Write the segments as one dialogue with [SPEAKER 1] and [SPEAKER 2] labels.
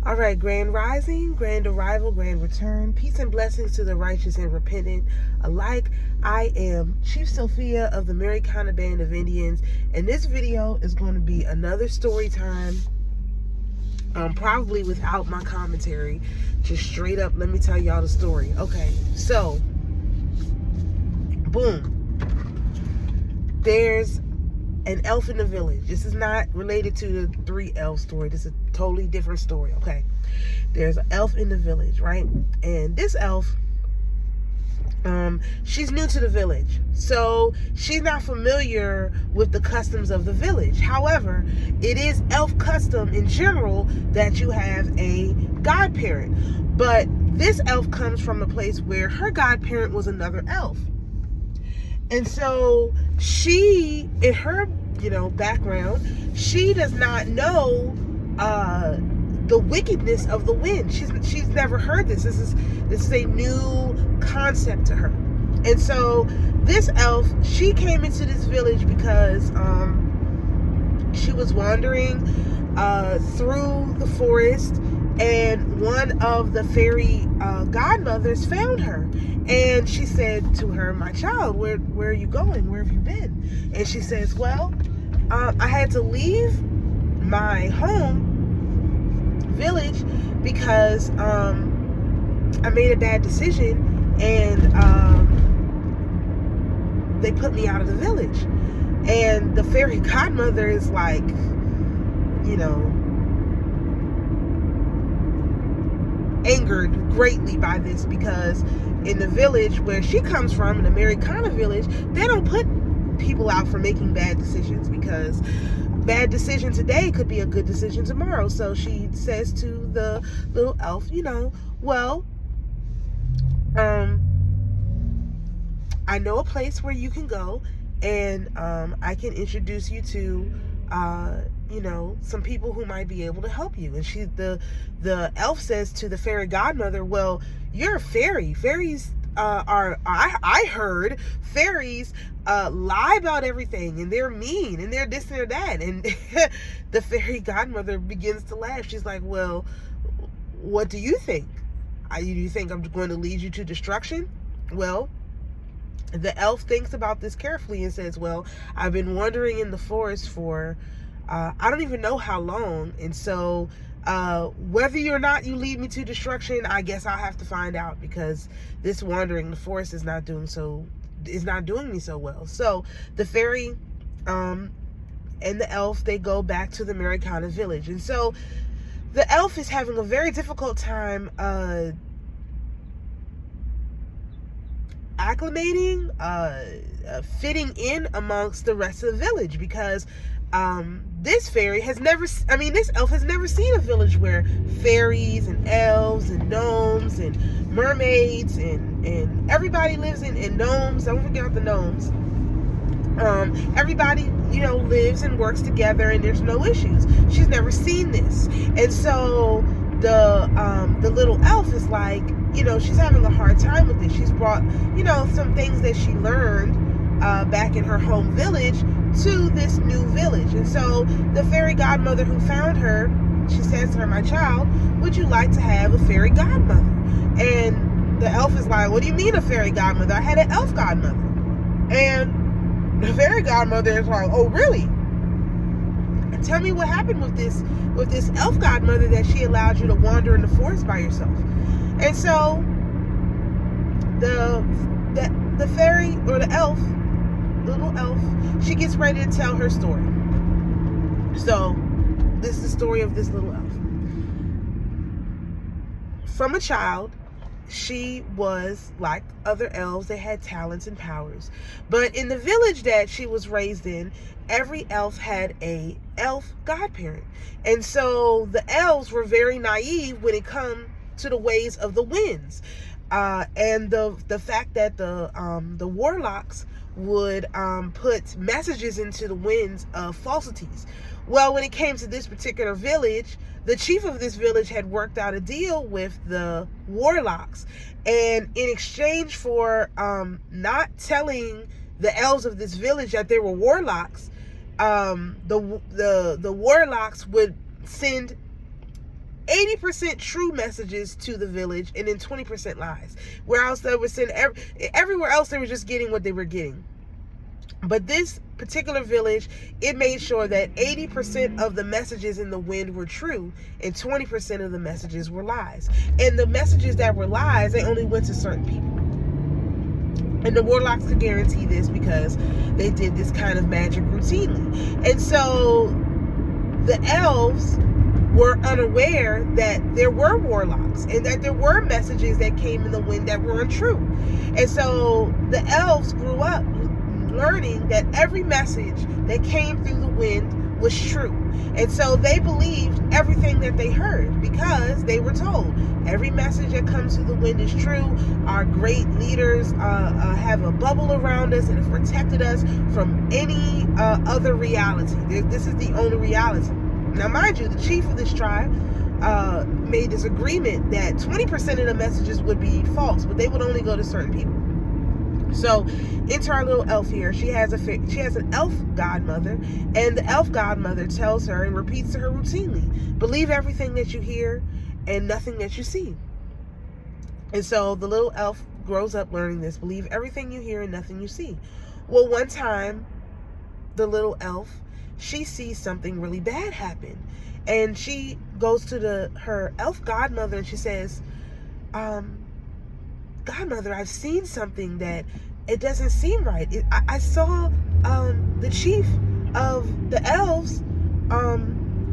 [SPEAKER 1] All right, grand rising, grand arrival, grand return, peace and blessings to the righteous and repentant alike. I am Chief Sophia of the AmaruKhan Band of Indians, and this video is going to be another story time, probably without my commentary, just straight up, let me tell y'all the story. Okay, so, boom, there's an elf in the village. This is not related to the 3 elf story. This is a totally different story, okay? There's an elf in the village, right? And this elf, she's new to the village. So she's not familiar with the customs of the village. However, it is elf custom in general that you have a godparent. But this elf comes from a place where her godparent was another elf. And so she, in her, background, she does not know the wickedness of the wind. She's never heard this. This is a new concept to her. And so this elf, she came into this village because she was wandering through the forest, and one of the fairy godmothers found her. And she said to her, "My child, where are you going? Where have you been?" And she says, "Well, I had to leave my home village because I made a bad decision, and they put me out of the village." And the fairy godmother is like, angered greatly by this, because in the village where she comes from, in the AmaruKhan village, they don't put people out for making bad decisions, because bad decision today could be a good decision tomorrow. So she says to the little elf, "Well, I know a place where you can go, and I can introduce you to some people who might be able to help you." And the elf says to the fairy godmother, "Well, you're a fairy. Fairies I heard fairies lie about everything, and they're mean, and they're this and they're that." And the fairy godmother begins to laugh. She's like, "Well, what do you think? Do you think I'm going to lead you to destruction?" Well, the elf thinks about this carefully and says, "Well, I've been wandering in the forest for I don't even know how long, and so whether or not you lead me to destruction, I guess I'll have to find out, because this wandering in the forest is not doing me so well." So the fairy and the elf, they go back to the AmaruKhan village, and so the elf is having a very difficult time acclimating, fitting in amongst the rest of the village, because this elf has never seen a village where fairies and elves and gnomes and mermaids and everybody lives in gnomes. Don't forget the gnomes. Everybody, lives and works together, and there's no issues. She's never seen this. And so the little elf is like, she's having a hard time with this. She's brought, some things that she learned back in her home village to this new village. And so the fairy godmother who found her, she says to her, "My child, would you like to have a fairy godmother?" And the elf is like, "What do you mean a fairy godmother? I had an elf godmother." And the fairy godmother is like, "Oh, really? And tell me what happened with this elf godmother that she allowed you to wander in the forest by yourself." And so the fairy, or the elf, little elf, she gets ready to tell her story. So this is the story of this little elf. From a child, she was like other elves. They had talents and powers. But in the village that she was raised in, every elf had a elf godparent. And so the elves were very naive when it come to the ways of the winds. And the fact that the warlocks would put messages into the winds of falsities. Well, when it came to this particular village, the chief of this village had worked out a deal with the warlocks, and in exchange for not telling the elves of this village that they were warlocks, the warlocks would send 80% true messages to the village, and then 20% lies. Where else they were sending everywhere else, they were just getting what they were getting. But this particular village, it made sure that 80% of the messages in the wind were true and 20% of the messages were lies. And the messages that were lies, they only went to certain people. And the warlocks could guarantee this because they did this kind of magic routinely. And so the elves were unaware that there were warlocks and that there were messages that came in the wind that were untrue. And so the elves grew up learning that every message that came through the wind was true. And so they believed everything that they heard because they were told every message that comes through the wind is true. Our great leaders have a bubble around us and have protected us from any other reality. This is the only reality. Now, mind you, the chief of this tribe made this agreement that 20% of the messages would be false, but they would only go to certain people. So, enter our little elf here. She has an elf godmother, and the elf godmother tells her and repeats to her routinely, believe everything that you hear and nothing that you see. And so the little elf grows up learning this, believe everything you hear and nothing you see. Well, one time, the little elf, she sees something really bad happen, and she goes to her elf godmother and she says, Godmother, I've seen something that it doesn't seem right. I saw the chief of the elves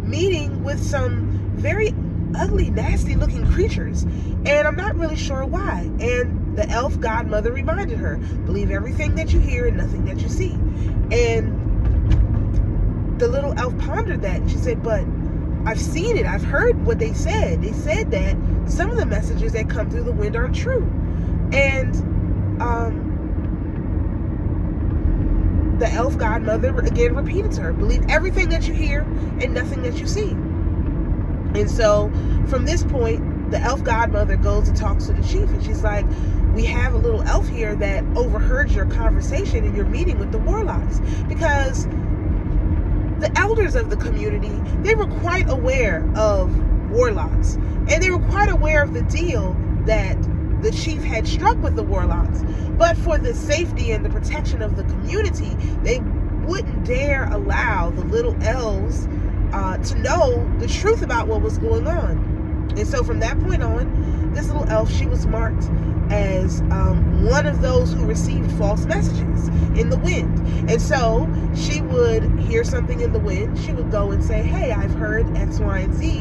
[SPEAKER 1] meeting with some very ugly, nasty looking creatures, and I'm not really sure why. And the elf godmother reminded her, believe everything that you hear and nothing that you see. And the little elf pondered that, and she said, but I've seen it. I've heard what they said. They said that some of the messages that come through the wind aren't true. And the elf godmother again repeated to her, believe everything that you hear and nothing that you see. And so from this point, the elf godmother goes and talks to the chief, and she's like, we have a little elf here that overheard your conversation and your meeting with the warlocks, because the elders of the community, they were quite aware of warlocks, and they were quite aware of the deal that the chief had struck with the warlocks. But for the safety and the protection of the community, they wouldn't dare allow the little elves to know the truth about what was going on. And so from that point on, this little elf, she was marked as one of those who received false messages in the wind. And so she would hear something in the wind. She would go and say, hey, I've heard X, Y, and Z,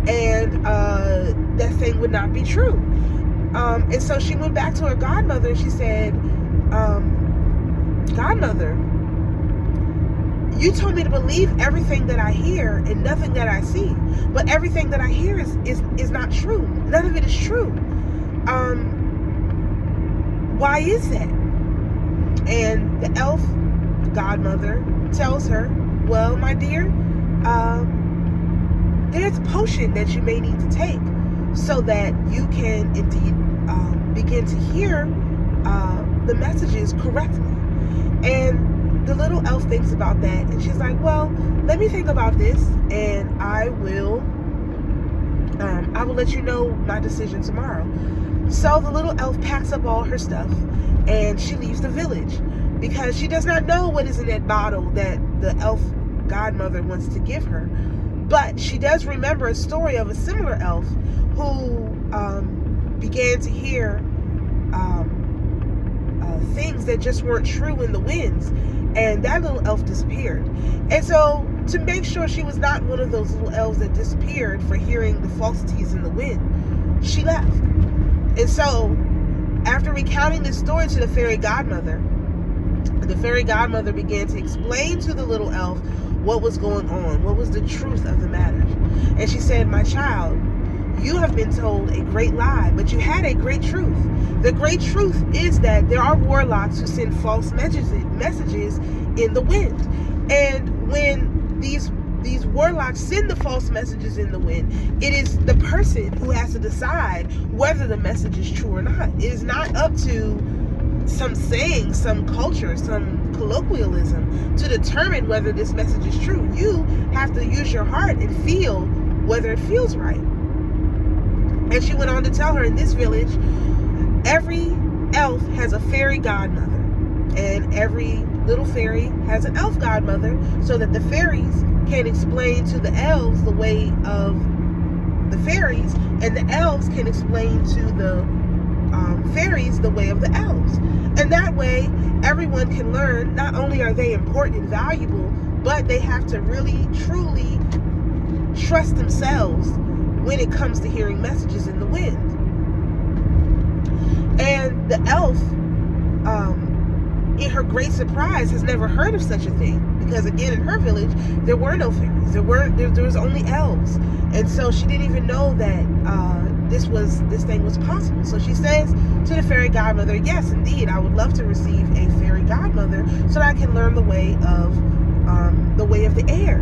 [SPEAKER 1] and that thing would not be true. And so she went back to her godmother and she said, Godmother, you told me to believe everything that I hear and nothing that I see. But everything that I hear is not true. None of it is true. Why is that? And the elf godmother tells her, well, my dear, there's a potion that you may need to take so that you can indeed begin to hear the messages correctly. And the little elf thinks about that, and she's like, well, let me think about this, and I will let you know my decision tomorrow. So the little elf packs up all her stuff and she leaves the village because she does not know what is in that bottle that the elf godmother wants to give her. But she does remember a story of a similar elf who began to hear things that just weren't true in the winds, and that little elf disappeared. And so to make sure she was not one of those little elves that disappeared for hearing the falsities in the wind, she left. And so after recounting this story to the fairy godmother began to explain to the little elf what was going on, what was the truth of the matter. And she said, my child, you have been told a great lie, but you had a great truth. The great truth is that there are warlocks who send false messages in the wind. And when these warlocks send the false messages in the wind, it is the person who has to decide whether the message is true or not. It is not up to some saying, some culture, some colloquialism to determine whether this message is true. You have to use your heart and feel whether it feels right. And she went on to tell her, in this village, every elf has a fairy godmother. And every little fairy has an elf godmother, so that the fairies can explain to the elves the way of the fairies, and the elves can explain to the fairies the way of the elves. And that way, everyone can learn. Not only are they important and valuable, but they have to really, truly trust themselves when it comes to hearing messages in the wind. And the elf, in her great surprise, has never heard of such a thing, because again, in her village there were no fairies. There was only elves, and so she didn't even know that this thing was possible. So she says to the fairy godmother, yes, indeed, I would love to receive a fairy godmother so that I can learn the way of the air.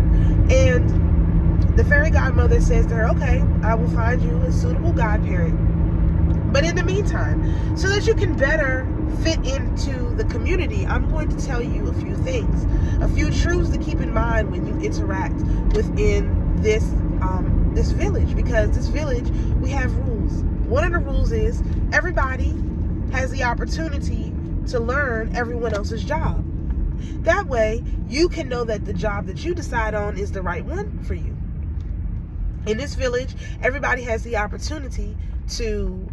[SPEAKER 1] And the fairy godmother says to her, okay, I will find you a suitable godparent. But in the meantime, so that you can better fit into the community, I'm going to tell you a few things, a few truths to keep in mind when you interact within this village. Because this village, we have rules. One of the rules is everybody has the opportunity to learn everyone else's job. That way, you can know that the job that you decide on is the right one for you. In this village, everybody has the opportunity to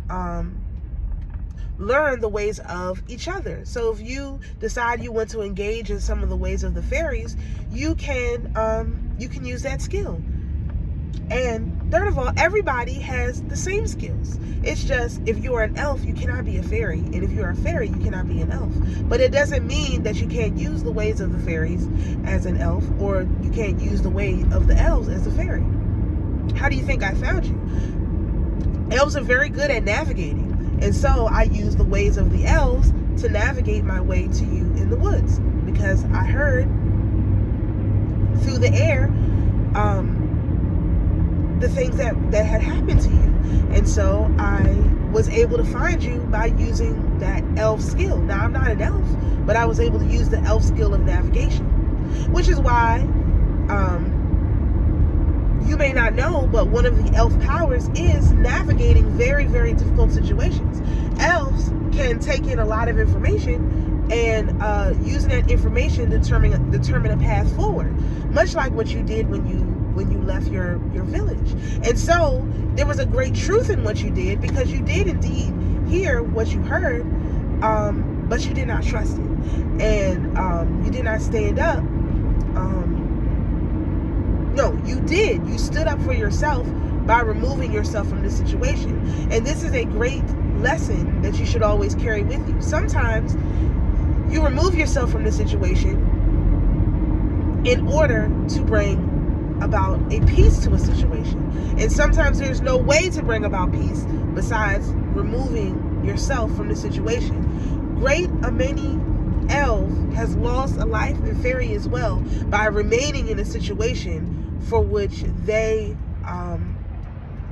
[SPEAKER 1] learn the ways of each other. So if you decide you want to engage in some of the ways of the fairies, you can use that skill. And third of all, everybody has the same skills. It's just, if you are an elf, you cannot be a fairy, and if you are a fairy, you cannot be an elf. But it doesn't mean that you can't use the ways of the fairies as an elf, or you can't use the way of the elves as a fairy. How do you think I found you? Elves are very good at navigating, and so I use the ways of the elves to navigate my way to you in the woods, because I heard through the air the things that had happened to you, and so I was able to find you by using that elf skill. Now, I'm not an elf, but I was able to use the elf skill of navigation, which is why you may not know, but one of the elf powers is navigating very, very difficult situations. Elves can take in a lot of information and using that information determine a path forward, much like what you did when you left your village. And so there was a great truth in what you did, because you did indeed hear what you heard, but you did not trust it, and you did not stand up. No, you did. You stood up for yourself by removing yourself from this situation. And this is a great lesson that you should always carry with you. Sometimes you remove yourself from the situation in order to bring about a peace to a situation. And sometimes there's no way to bring about peace besides removing yourself from the situation. Great Ameni elf has lost a life, and fairy as well, by remaining in a situation for which they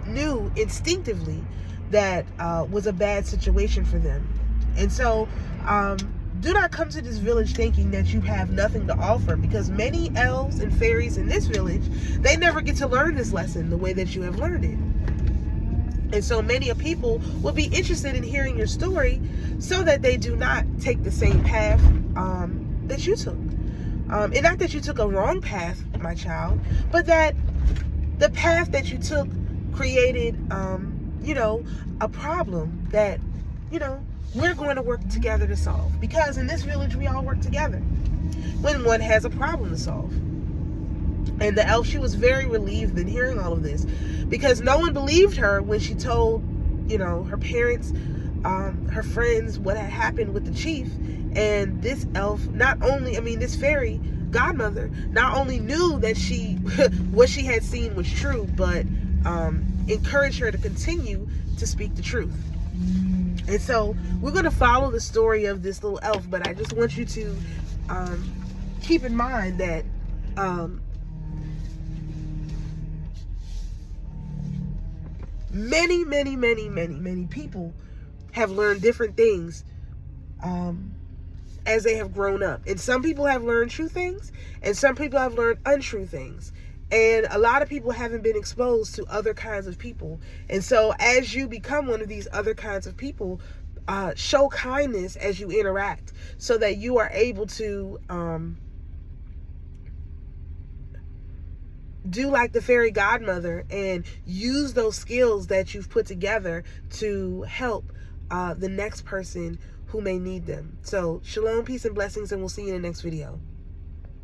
[SPEAKER 1] knew instinctively that was a bad situation for them. And so do not come to this village thinking that you have nothing to offer, because many elves and fairies in this village, they never get to learn this lesson the way that you have learned it. And so many people will be interested in hearing your story, so that they do not take the same path that you took. And not that you took a wrong path, my child, but that the path that you took created, a problem that, we're going to work together to solve. Because in this village, we all work together when one has a problem to solve. And the elf, she was very relieved in hearing all of this, because no one believed her when she told, her parents, her friends, what had happened with the chief. And this elf, this fairy godmother, not only knew that what she had seen was true, but encouraged her to continue to speak the truth. And so we're going to follow the story of this little elf, but I just want you to keep in mind that many people have learned different things as they have grown up. And some people have learned true things, and some people have learned untrue things. And a lot of people haven't been exposed to other kinds of people. And so as you become one of these other kinds of people, show kindness as you interact, so that you are able to do like the fairy godmother and use those skills that you've put together to help the next person who may need them. So shalom, peace, and blessings, and we'll see you in the next video.